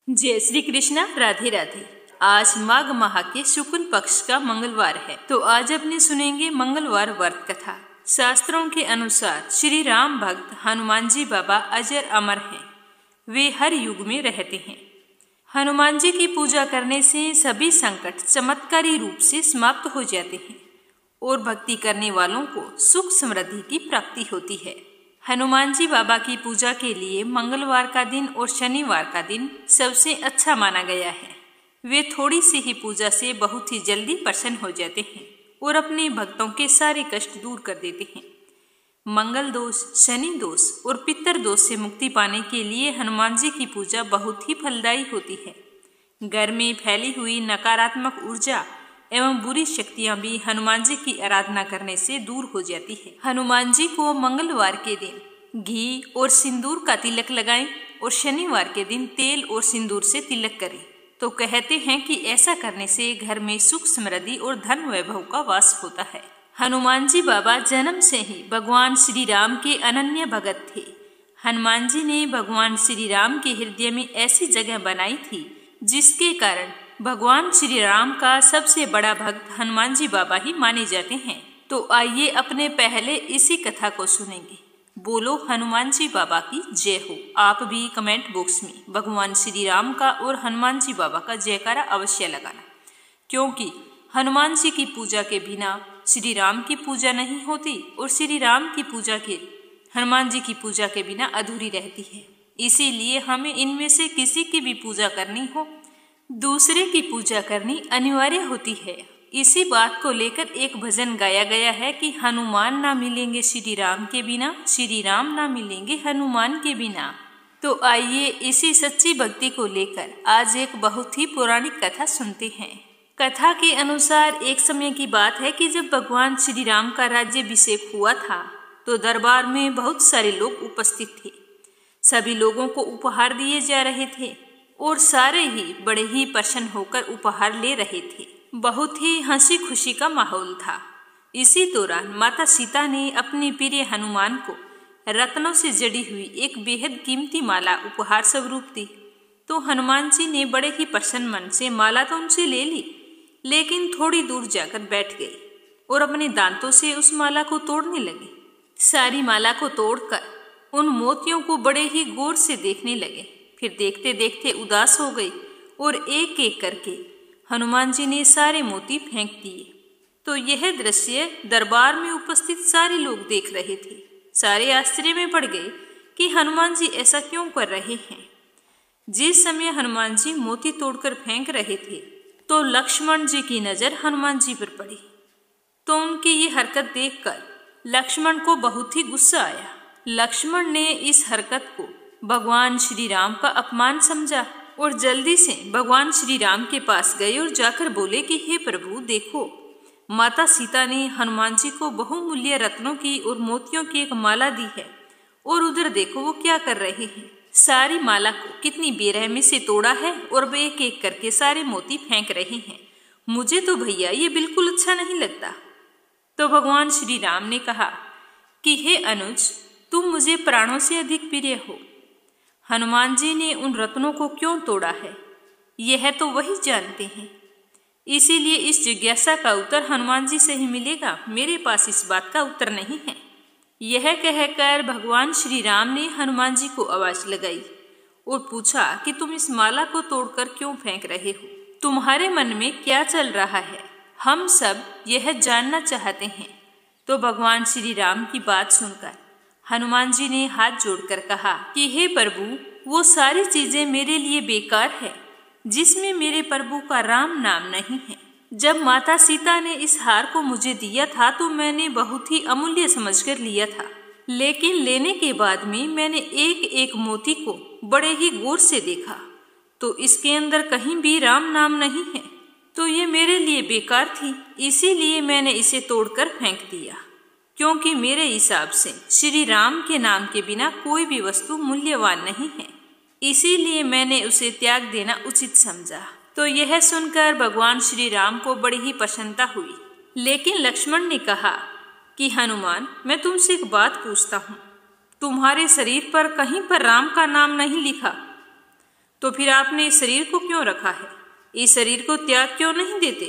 जय श्री कृष्णा। राधे राधे। आज माघ माह के शुक्ल पक्ष का मंगलवार है, तो आज अपने सुनेंगे मंगलवार व्रत कथा। शास्त्रों के अनुसार श्री राम भक्त हनुमान जी बाबा अजर अमर हैं। वे हर युग में रहते हैं। हनुमान जी की पूजा करने से सभी संकट चमत्कारी रूप से समाप्त हो जाते हैं और भक्ति करने वालों को सुख समृद्धि की प्राप्ति होती है। हनुमान जी बाबा की पूजा के लिए मंगलवार का दिन और शनिवार का दिन सबसे अच्छा माना गया है। वे थोड़ी सी ही पूजा से बहुत ही जल्दी प्रसन्न हो जाते हैं और अपने भक्तों के सारे कष्ट दूर कर देते हैं। मंगल दोष, शनि दोष और पितर दोष से मुक्ति पाने के लिए हनुमान जी की पूजा बहुत ही फलदायी होती है। घर में फैली हुई नकारात्मक ऊर्जा एवं बुरी शक्तियां भी हनुमान जी की आराधना करने से दूर हो जाती है। हनुमान जी को मंगलवार के दिन घी और सिंदूर का तिलक लगाएं और शनिवार के दिन तेल और सिंदूर से तिलक करें। तो कहते हैं कि ऐसा करने से घर में सुख समृद्धि और धन वैभव का वास होता है। हनुमान जी बाबा जन्म से ही भगवान श्री राम के अनन्य भगत थे। हनुमान जी ने भगवान श्री राम के हृदय में ऐसी जगह बनाई थी जिसके कारण भगवान श्री राम का सबसे बड़ा भक्त हनुमान जी बाबा ही माने जाते हैं। तो आइए अपने पहले इसी कथा को सुनेंगे। बोलो हनुमान जी बाबा की जय हो। आप भी कमेंट बॉक्स में भगवान श्री राम का और हनुमान जी बाबा का जयकारा अवश्य लगाना, क्योंकि हनुमान जी की पूजा के बिना श्री राम की पूजा नहीं होती और श्री राम की पूजा के हनुमान जी की पूजा के बिना अधूरी रहती है। इसीलिए हमें इनमें से किसी की भी पूजा करनी हो, दूसरे की पूजा करनी अनिवार्य होती है। इसी बात को लेकर एक भजन गाया गया है कि हनुमान ना मिलेंगे श्री राम के बिना, श्री राम ना मिलेंगे हनुमान के बिना। तो आइए इसी सच्ची भक्ति को लेकर आज एक बहुत ही पौराणिक कथा सुनते हैं। कथा के अनुसार एक समय की बात है कि जब भगवान श्री राम का राज्याभिषेक हुआ था तो दरबार में बहुत सारे लोग उपस्थित थे। सभी लोगों को उपहार दिए जा रहे थे और सारे ही बड़े ही प्रसन्न होकर उपहार ले रहे थे। बहुत ही हंसी खुशी का माहौल था। इसी दौरान माता सीता ने अपने प्रिय हनुमान को रत्नों से जड़ी हुई एक बेहद कीमती माला उपहार स्वरूप दी। तो हनुमान जी ने बड़े ही प्रसन्न मन से माला तो उनसे ले ली, लेकिन थोड़ी दूर जाकर बैठ गए और अपने दांतों से उस माला को तोड़ने लगे। सारी माला को तोड़कर उन मोतियों को बड़े ही गौर से देखने लगे। फिर देखते देखते उदास हो गई और एक एक करके हनुमान जी ने सारे मोती फेंक दिए। तो यह दृश्य दरबार में उपस्थित सारे लोग देख रहे थे। सारे आश्चर्य में पड़ गए कि हनुमान जी ऐसा क्यों कर रहे हैं। जिस समय हनुमान जी मोती तोड़कर फेंक रहे थे तो लक्ष्मण जी की नजर हनुमान जी पर पड़ी। तो उनकी ये हरकत देखकर लक्ष्मण को बहुत ही गुस्सा आया। लक्ष्मण ने इस हरकत को भगवान श्री राम का अपमान समझा और जल्दी से भगवान श्री राम के पास गए और जाकर बोले कि हे प्रभु, देखो माता सीता ने हनुमान जी को बहुमूल्य रत्नों की और मोतियों की एक माला दी है और उधर देखो वो क्या कर रहे हैं। सारी माला को कितनी बेरहमी से तोड़ा है और वे एक एक करके सारे मोती फेंक रहे हैं। मुझे तो भैया ये बिल्कुल अच्छा नहीं लगता। तो भगवान श्री राम ने कहा कि हे अनुज, तुम मुझे प्राणों से अधिक प्रिय हो। हनुमान जी ने उन रत्नों को क्यों तोड़ा है यह तो वही जानते हैं। इसीलिए इस जिज्ञासा का उत्तर हनुमान जी से ही मिलेगा, मेरे पास इस बात का उत्तर नहीं है। यह कहकर भगवान श्री राम ने हनुमान जी को आवाज लगाई और पूछा कि तुम इस माला को तोड़कर क्यों फेंक रहे हो? तुम्हारे मन में क्या चल रहा है? हम सब यह जानना चाहते हैं। तो भगवान श्री राम की बात सुनकर हनुमान जी ने हाथ जोड़कर कहा कि हे प्रभु, वो सारी चीजें मेरे लिए बेकार है जिसमें मेरे प्रभु का राम नाम नहीं है। जब माता सीता ने इस हार को मुझे दिया था तो मैंने बहुत ही अमूल्य समझकर लिया था, लेकिन लेने के बाद में मैंने एक एक मोती को बड़े ही गौर से देखा तो इसके अंदर कहीं भी राम नाम नहीं है। तो ये मेरे लिए बेकार थी, इसीलिए मैंने इसे तोड़कर फेंक दिया, क्योंकि मेरे हिसाब से श्री राम के नाम के बिना कोई भी वस्तु मूल्यवान नहीं है। इसीलिए मैंने उसे त्याग देना उचित समझा। तो यह सुनकर भगवान श्री राम को बड़ी ही प्रसन्नता हुई। लेकिन लक्ष्मण ने कहा कि हनुमान, मैं तुमसे एक बात पूछता हूँ, तुम्हारे शरीर पर कहीं पर राम का नाम नहीं लिखा। तो फिर आपने इस शरीर को क्यों रखा है? इस शरीर को त्याग क्यों नहीं देते?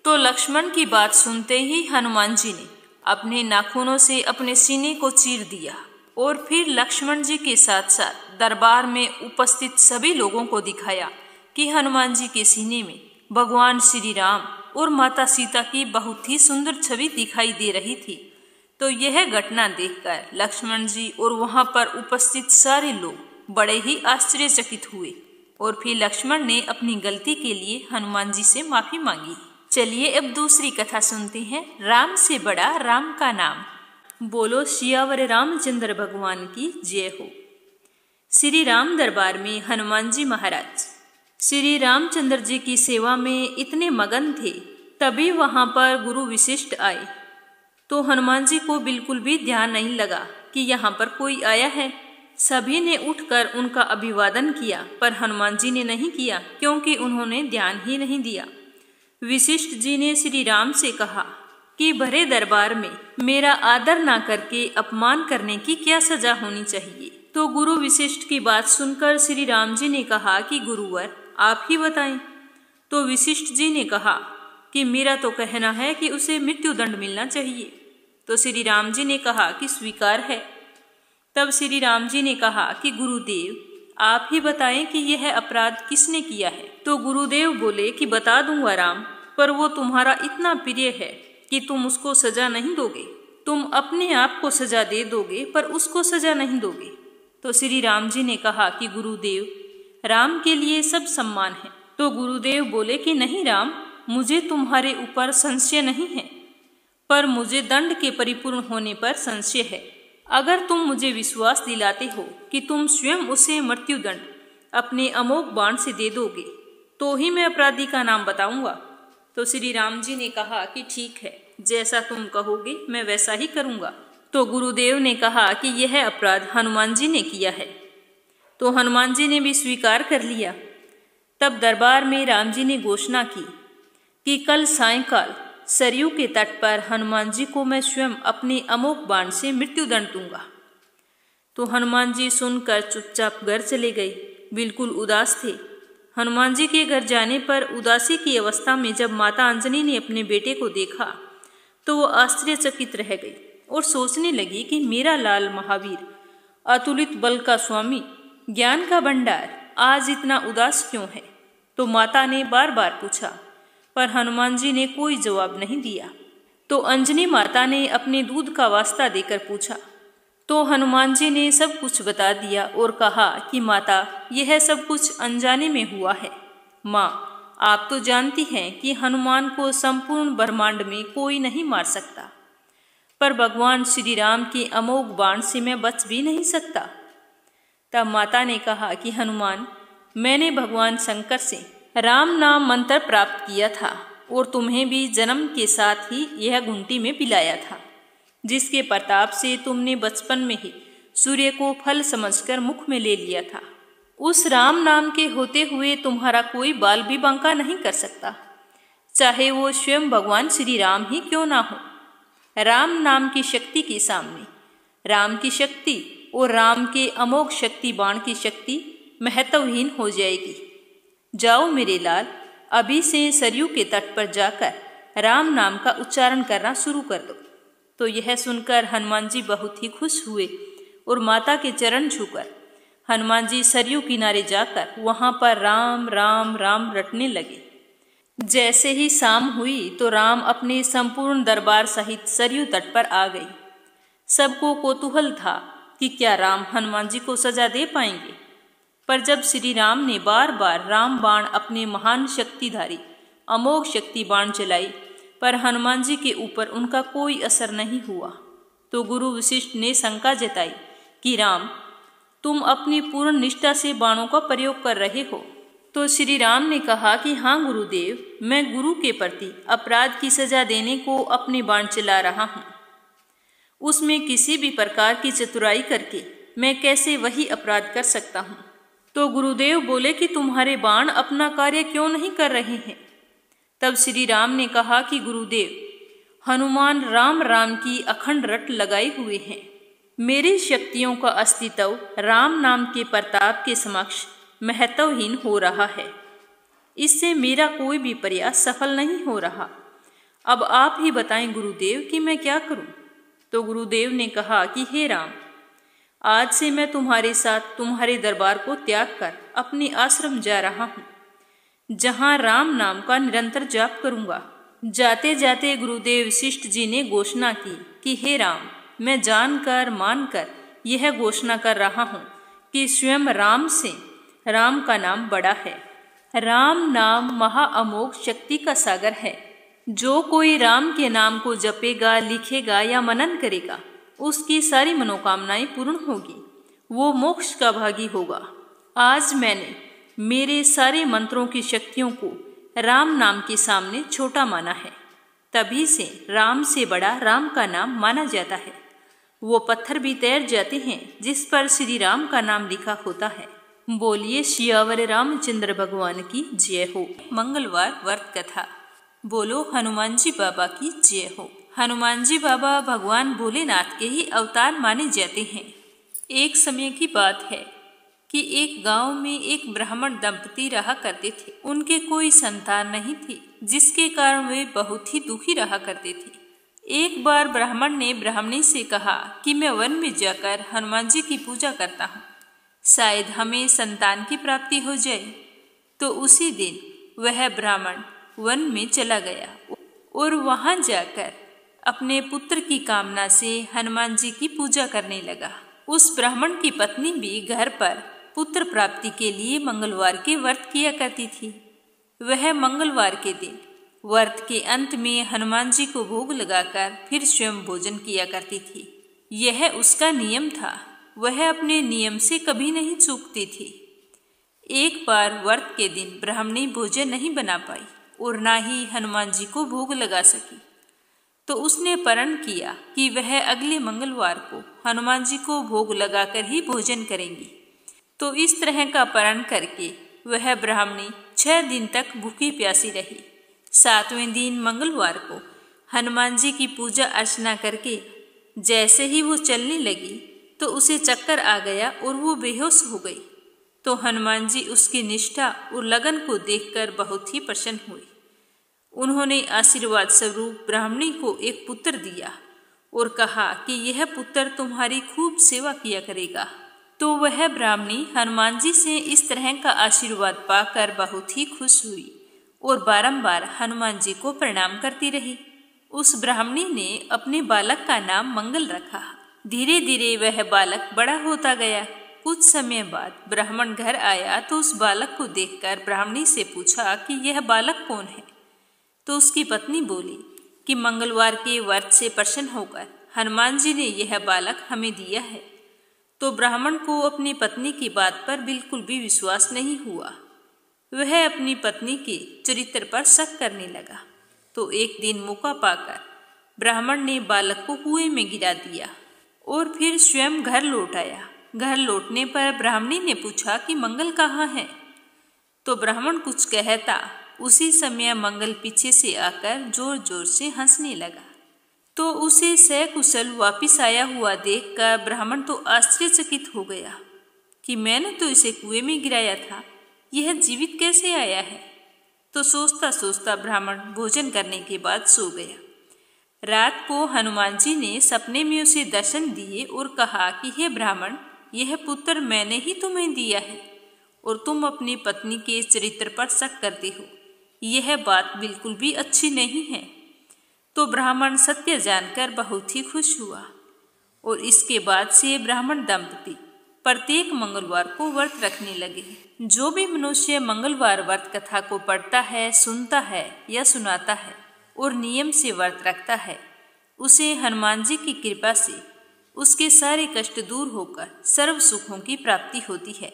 तो लक्ष्मण की बात सुनते ही हनुमान जी ने अपने नाखूनों से अपने सीने को चीर दिया और फिर लक्ष्मण जी के साथ साथ दरबार में उपस्थित सभी लोगों को दिखाया कि हनुमान जी के सीने में भगवान श्री राम और माता सीता की बहुत ही सुंदर छवि दिखाई दे रही थी। तो यह घटना देखकर लक्ष्मण जी और वहां पर उपस्थित सारे लोग बड़े ही आश्चर्यचकित हुए और फिर लक्ष्मण ने अपनी गलती के लिए हनुमान जी से माफी मांगी। चलिए अब दूसरी कथा सुनते हैं, राम से बड़ा राम का नाम। बोलो सियावर रामचंद्र भगवान की जय हो। श्री राम दरबार में हनुमान जी महाराज श्री रामचंद्र जी की सेवा में इतने मगन थे, तभी वहां पर गुरु वशिष्ठ आए। तो हनुमान जी को बिल्कुल भी ध्यान नहीं लगा कि यहाँ पर कोई आया है। सभी ने उठकर उनका अभिवादन किया, पर हनुमान जी ने नहीं किया क्योंकि उन्होंने ध्यान ही नहीं दिया। वशिष्ठ जी ने श्री राम से कहा कि भरे दरबार में मेरा आदर ना करके अपमान करने की क्या सजा होनी चाहिए। तो गुरु वशिष्ठ की बात सुनकर श्री राम जी ने कहा कि गुरुवर आप ही बताएं। तो वशिष्ठ जी ने कहा कि मेरा तो कहना है कि उसे मृत्यु दंड मिलना चाहिए। तो श्री राम जी ने कहा कि स्वीकार है। तब श्री राम जी ने कहा कि गुरुदेव आप ही बताएं कि यह अपराध किसने किया है। तो गुरुदेव बोले कि बता दूंगा राम, पर वो तुम्हारा इतना प्रिय है कि तुम उसको सजा नहीं दोगे। तुम अपने आप को सजा दे दोगे पर उसको सजा नहीं दोगे। तो श्री राम जी ने कहा कि गुरुदेव राम के लिए सब सम्मान है। तो गुरुदेव बोले कि नहीं राम, मुझे तुम्हारे ऊपर संशय नहीं है, पर मुझे दंड के परिपूर्ण होने पर संशय है। अगर तुम मुझे विश्वास दिलाते हो कि तुम स्वयं उसे मृत्यु दंड अपने अमोघ बाण से दे दोगे तो ही मैं अपराधी का नाम बताऊंगा। तो श्री राम जी ने कहा कि ठीक है, जैसा तुम कहोगे मैं वैसा ही करूंगा। तो गुरुदेव ने कहा कि यह अपराध हनुमान जी ने किया है। तो हनुमान जी ने भी स्वीकार कर लिया। तब दरबार में राम जी ने घोषणा की कि कल सायंकाल सरयू के तट पर हनुमान जी को मैं स्वयं अपने अमोघ बाण से मृत्यु दंड दूंगा। तो हनुमान जी सुनकर चुपचाप घर चले गए, बिल्कुल उदास थे। हनुमान जी के घर जाने पर उदासी की अवस्था में जब माता अंजनी ने अपने बेटे को देखा तो वो आश्चर्यचकित रह गई और सोचने लगी कि मेरा लाल महावीर, अतुलित बल का स्वामी, ज्ञान का भंडार आज इतना उदास क्यों है। तो माता ने बार बार पूछा, पर हनुमान जी ने कोई जवाब नहीं दिया। तो अंजनी माता ने अपने दूध का वास्ता देकर पूछा। तो हनुमान जी ने सब कुछ बता दिया और कहा कि माता यह सब कुछ अनजाने में हुआ है। माँ आप तो जानती हैं कि हनुमान को संपूर्ण ब्रह्मांड में कोई नहीं मार सकता, पर भगवान श्री राम के अमोघ बाण से मैं बच भी नहीं सकता। तब माता ने कहा कि हनुमान, मैंने भगवान शंकर से राम नाम मंत्र प्राप्त किया था और तुम्हें भी जन्म के साथ ही यह घुंटी में पिलाया था, जिसके प्रताप से तुमने बचपन में ही सूर्य को फल समझकर मुख में ले लिया था। उस राम नाम के होते हुए तुम्हारा कोई बाल भी बांका नहीं कर सकता, चाहे वो स्वयं भगवान श्री राम ही क्यों ना हो। राम नाम की शक्ति के सामने राम की शक्ति और राम के अमोघ शक्ति बाण की शक्ति महत्वहीन हो जाएगी। जाओ मेरे लाल, अभी से सरयू के तट पर जाकर राम नाम का उच्चारण करना शुरू कर दो। तो यह सुनकर हनुमान जी बहुत ही खुश हुए और माता के चरण छूकर हनुमान जी सरयू किनारे जाकर वहां पर राम राम राम रटने लगे। जैसे ही शाम हुई तो राम अपने संपूर्ण दरबार सहित सरयू तट पर आ गई। सबको कौतूहल था कि क्या राम हनुमान जी को सजा दे पाएंगे, पर जब श्री राम ने बार बार राम बाण अपने महान शक्तिधारी अमोघ शक्ति बाण चलाई, पर हनुमान जी के ऊपर उनका कोई असर नहीं हुआ। तो गुरु वशिष्ठ ने शंका जताई कि राम, तुम अपनी पूर्ण निष्ठा से बाणों का प्रयोग कर रहे हो। तो श्री राम ने कहा कि हाँ गुरुदेव, मैं गुरु के प्रति अपराध की सजा देने को अपने बाण चला रहा हूँ। उसमें किसी भी प्रकार की चतुराई करके मैं कैसे वही अपराध कर सकता हूँ। तो गुरुदेव बोले कि तुम्हारे बाण अपना कार्य क्यों नहीं कर रहे हैं। तब श्री राम ने कहा कि गुरुदेव, हनुमान राम राम की अखंड रट लगाए हुए हैं। मेरी शक्तियों का अस्तित्व राम नाम के प्रताप के समक्ष महत्वहीन हो रहा है। इससे मेरा कोई भी प्रयास सफल नहीं हो रहा। अब आप ही बताएं गुरुदेव कि मैं क्या करूं। तो गुरुदेव ने कहा कि हे राम, आज से मैं तुम्हारे साथ तुम्हारे दरबार को त्याग कर अपने आश्रम जा रहा हूं, जहां राम नाम का निरंतर जाप करूंगा। जाते जाते गुरुदेव वशिष्ठ जी ने घोषणा की कि हे राम, मैं जानकर मानकर यह घोषणा कर रहा हूं कि स्वयं राम से राम का नाम बड़ा है। राम नाम महाअमोघ शक्ति का सागर है। जो कोई राम के नाम को जपेगा, लिखेगा या मनन करेगा, उसकी सारी मनोकामनाएं पूर्ण होगी, वो मोक्ष का भागी होगा। आज मैंने मेरे सारे मंत्रों की शक्तियों को राम नाम के सामने छोटा माना है। तभी से राम से बड़ा राम का नाम माना जाता है। वो पत्थर भी तैर जाते हैं जिस पर श्री राम का नाम लिखा होता है। बोलिए सियावर रामचंद्र भगवान की जय हो। मंगलवार व्रत कथा। बोलो हनुमान जी बाबा की जय हो। हनुमान जी बाबा भगवान भोलेनाथ के ही अवतार माने जाते हैं। एक समय की बात है कि एक गांव में एक ब्राह्मण दंपति रहा करते थे। उनके कोई संतान नहीं थी, जिसके कारण वे बहुत ही दुखी रहा करते थे। एक बार ब्राह्मण ने ब्राह्मणी से कहा कि मैं वन में जाकर हनुमान जी की पूजा करता हूँ, शायद हमें संतान की प्राप्ति हो जाए। तो उसी दिन वह ब्राह्मण वन में चला गया और वहां जाकर अपने पुत्र की कामना से हनुमान जी की पूजा करने लगा। उस ब्राह्मण की पत्नी भी घर पर पुत्र प्राप्ति के लिए मंगलवार के व्रत किया करती थी। वह मंगलवार के दिन व्रत के अंत में हनुमान जी को भोग लगाकर फिर स्वयं भोजन किया करती थी। यह उसका नियम था। वह अपने नियम से कभी नहीं चूकती थी। एक बार व्रत के दिन ब्राह्मणी भोजन नहीं बना पाई और ना ही हनुमान जी को भोग लगा सकी। तो उसने प्रण किया कि वह अगले मंगलवार को हनुमान जी को भोग लगाकर ही भोजन करेंगी। तो इस तरह का प्रण करके वह ब्राह्मणी 6 दिन तक भूखी प्यासी रही। 7वें दिन मंगलवार को हनुमान जी की पूजा अर्चना करके जैसे ही वो चलने लगी तो उसे चक्कर आ गया और वो बेहोश हो गई। तो हनुमान जी उसकी निष्ठा और लगन को देखकर बहुत ही प्रसन्न हुए। उन्होंने आशीर्वाद स्वरूप ब्राह्मणी को एक पुत्र दिया और कहा कि यह पुत्र तुम्हारी खूब सेवा किया करेगा। तो वह ब्राह्मणी हनुमान जी से इस तरह का आशीर्वाद पाकर बहुत ही खुश हुई और बारंबार हनुमान जी को प्रणाम करती रही। उस ब्राह्मणी ने अपने बालक का नाम मंगल रखा। धीरे धीरे वह बालक बड़ा होता गया। कुछ समय बाद ब्राह्मण घर आया तो उस बालक को देखकर ब्राह्मणी से पूछा कि यह बालक कौन है। तो उसकी पत्नी बोली कि मंगलवार के व्रत से प्रसन्न होकर हनुमान जी ने यह बालक हमें दिया है। तो ब्राह्मण को अपनी पत्नी की बात पर बिल्कुल भी विश्वास नहीं हुआ। वह अपनी पत्नी के चरित्र पर शक करने लगा। तो एक दिन मौका पाकर ब्राह्मण ने बालक को कुएं में गिरा दिया और फिर स्वयं घर लौट आया। घर लौटने पर ब्राह्मणी ने पूछा कि मंगल कहाँ है। तो ब्राह्मण कुछ कहता, उसी समय मंगल पीछे से आकर जोर जोर से हंसने लगा। तो उसे सकुशल वापिस आया हुआ देखकर ब्राह्मण तो आश्चर्यचकित हो गया कि मैंने तो इसे कुएं में गिराया था, यह जीवित कैसे आया है। तो सोचता सोचता ब्राह्मण भोजन करने के बाद सो गया। रात को हनुमान जी ने सपने में उसे दर्शन दिए और कहा कि हे ब्राह्मण, यह पुत्र मैंने ही तुम्हें दिया है और तुम अपनी पत्नी के चरित्र पर शक करते हो। यह बात बिल्कुल भी अच्छी नहीं है। तो ब्राह्मण सत्य जानकर बहुत ही खुश हुआ और इसके बाद से ब्राह्मण दंपति प्रत्येक मंगलवार को व्रत रखने लगे। जो भी मनुष्य मंगलवार व्रत कथा को पढ़ता है, सुनता है या सुनाता है और नियम से व्रत रखता है, उसे हनुमान जी की कृपा से उसके सारे कष्ट दूर होकर सर्व सुखों की प्राप्ति होती है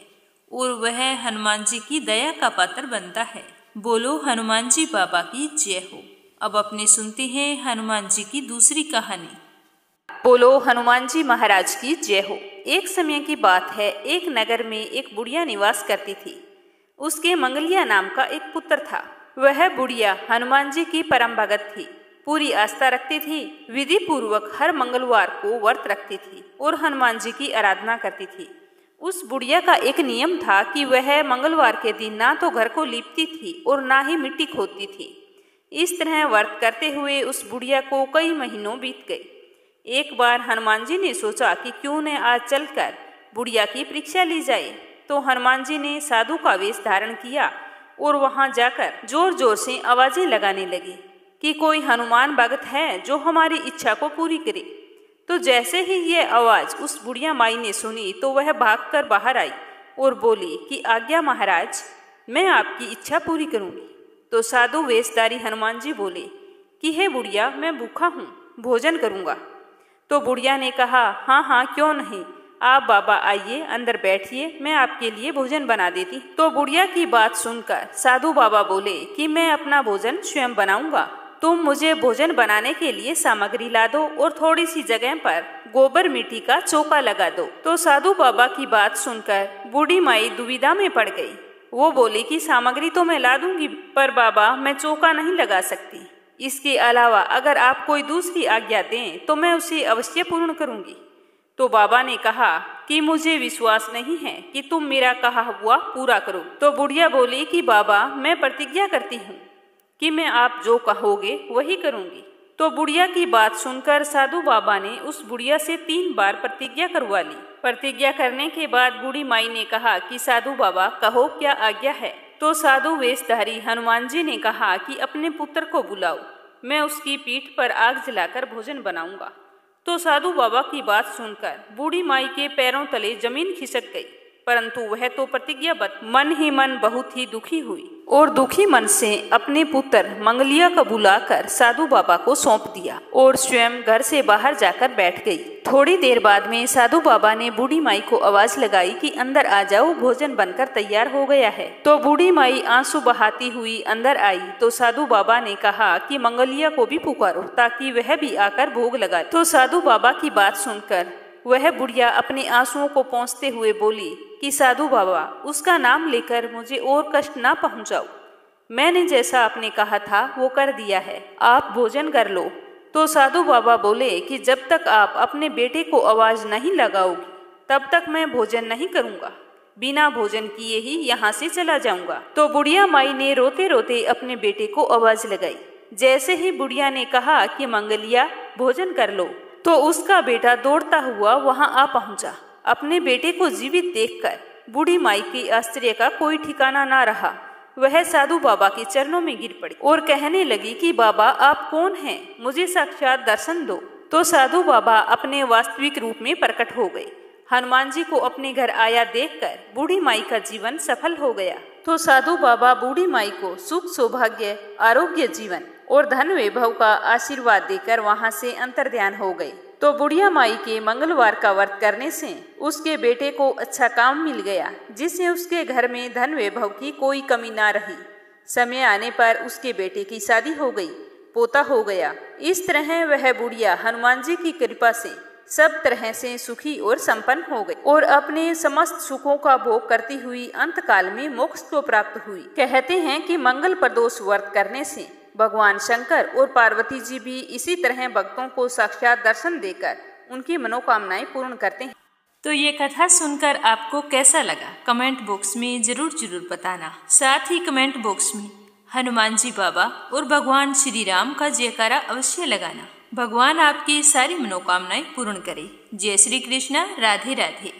और वह हनुमान जी की दया का पात्र बनता है। बोलो हनुमान जी बाबा की जय हो। अब अपने सुनते हैं हनुमान जी की दूसरी कहानी। बोलो हनुमान जी महाराज की जय हो। एक समय की बात है, एक नगर में एक बुढ़िया निवास करती थी। उसके मंगलिया नाम का एक पुत्र था। वह बुढ़िया हनुमान जी की परम भगत थी, पूरी आस्था रखती थी, विधि पूर्वक हर मंगलवार को व्रत रखती थी और हनुमान जी की आराधना करती थी। उस बुढ़िया का एक नियम था कि वह मंगलवार के दिन ना तो घर को लीपती थी और ना ही मिट्टी खोदती थी। इस तरह व्रत करते हुए उस बुढ़िया को कई महीनों बीत गए। एक बार हनुमान जी ने सोचा कि क्यों न आज चलकर बुढ़िया की परीक्षा ली जाए। तो हनुमान जी ने साधु का वेश धारण किया और वहां जाकर जोर जोर से आवाजें लगाने लगे कि कोई हनुमान भक्त है जो हमारी इच्छा को पूरी करे। तो जैसे ही ये आवाज उस बुढ़िया माई ने सुनी तो वह भागकर बाहर आई और बोली कि आज्ञा महाराज, मैं आपकी इच्छा पूरी करूंगी। तो साधु वेशधारी हनुमान जी बोले कि हे बुढ़िया, मैं भूखा हूँ, भोजन करूंगा। तो बुढ़िया ने कहा, हाँ हाँ क्यों नहीं, आप बाबा आइए, अंदर बैठिए, मैं आपके लिए भोजन बना देती। तो बुढ़िया की बात सुनकर साधु बाबा बोले कि मैं अपना भोजन स्वयं बनाऊंगा, तुम मुझे भोजन बनाने के लिए सामग्री ला दो और थोड़ी सी जगह पर गोबर मिट्टी का चौका लगा दो। तो साधु बाबा की बात सुनकर बूढ़ी माई दुविधा में पड़ गई। वो बोली कि सामग्री तो मैं ला दूंगी, पर बाबा मैं चौका नहीं लगा सकती। इसके अलावा अगर आप कोई दूसरी आज्ञा दें तो मैं उसे अवश्य पूर्ण करूंगी। तो बाबा ने कहा कि मुझे विश्वास नहीं है कि तुम मेरा कहा हुआ पूरा करो। तो बुढ़िया बोली कि बाबा, मैं प्रतिज्ञा करती हूँ कि मैं आप जो कहोगे वही करूंगी। तो बुढ़िया की बात सुनकर साधु बाबा ने उस बुढ़िया से 3 बार प्रतिज्ञा करवा ली। प्रतिज्ञा करने के बाद बूढ़ी माई ने कहा कि साधु बाबा कहो, क्या आज्ञा है। तो साधु वेशधारी हनुमान जी ने कहा कि अपने पुत्र को बुलाओ, मैं उसकी पीठ पर आग जलाकर भोजन बनाऊंगा। तो साधु बाबा की बात सुनकर बूढ़ी माई के पैरों तले जमीन खिसक गई, परंतु वह तो प्रतिज्ञाबद्ध मन ही मन बहुत ही दुखी हुई और दुखी मन से अपने पुत्र मंगलिया को बुलाकर साधु बाबा को सौंप दिया और स्वयं घर से बाहर जाकर बैठ गई। थोड़ी देर बाद में साधु बाबा ने बूढ़ी माई को आवाज लगाई कि अंदर आ जाओ, भोजन बनकर तैयार हो गया है। तो बूढ़ी माई आंसू बहाती हुई अंदर आई तो साधु बाबा ने कहा कि मंगलिया को भी पुकारो ताकि वह भी आकर भोग लगाए। तो साधु बाबा की बात सुनकर वह बुढ़िया अपने आंसुओं को पोंछते हुए बोली कि साधु बाबा, उसका नाम लेकर मुझे और कष्ट ना पहुंचाओ। मैंने जैसा आपने कहा था वो कर दिया है, आप भोजन कर लो। तो साधु बाबा बोले कि जब तक आप अपने बेटे को आवाज नहीं लगाओगी तब तक मैं भोजन नहीं करूंगा, बिना भोजन किए ही यहाँ से चला जाऊंगा। तो बुढ़िया माई ने रोते रोते अपने बेटे को आवाज लगाई। जैसे ही बुढ़िया ने कहा कि मंगलिया भोजन कर लो, तो उसका बेटा दौड़ता हुआ वहां आ पहुंचा। अपने बेटे को जीवित देखकर बूढ़ी माई के आश्चर्य का कोई ठिकाना ना रहा। वह साधु बाबा के चरणों में गिर पड़ी और कहने लगी कि बाबा, आप कौन हैं, मुझे साक्षात दर्शन दो। तो साधु बाबा अपने वास्तविक रूप में प्रकट हो गए। हनुमान जी को अपने घर आया देखकर बूढ़ी माई का जीवन सफल हो गया। तो साधु बाबा बूढ़ी माई को सुख, सौभाग्य, आरोग्य, जीवन और धन वैभव का आशीर्वाद देकर वहां से अंतर्ध्यान हो गए। तो बुढ़िया माई के मंगलवार का व्रत करने से उसके बेटे को अच्छा काम मिल गया, जिससे उसके घर में धन वैभव की कोई कमी ना रही। समय आने पर उसके बेटे की शादी हो गई, पोता हो गया। इस तरह वह बुढ़िया हनुमान जी की कृपा से सब तरह से सुखी और संपन्न हो गई और अपने समस्त सुखों का भोग करती हुई अंत काल में मोक्ष को प्राप्त हुई। कहते हैं कि मंगल प्रदोष व्रत करने से भगवान शंकर और पार्वती जी भी इसी तरह भक्तों को साक्षात दर्शन देकर उनकी मनोकामनाएं पूर्ण करते हैं। तो ये कथा सुनकर आपको कैसा लगा, कमेंट बॉक्स में जरूर बताना। साथ ही कमेंट बॉक्स में हनुमान जी बाबा और भगवान श्री राम का जयकारा अवश्य लगाना। भगवान आपकी सारी मनोकामनाएं पूर्ण करे। जय श्री कृष्ण। राधे राधे।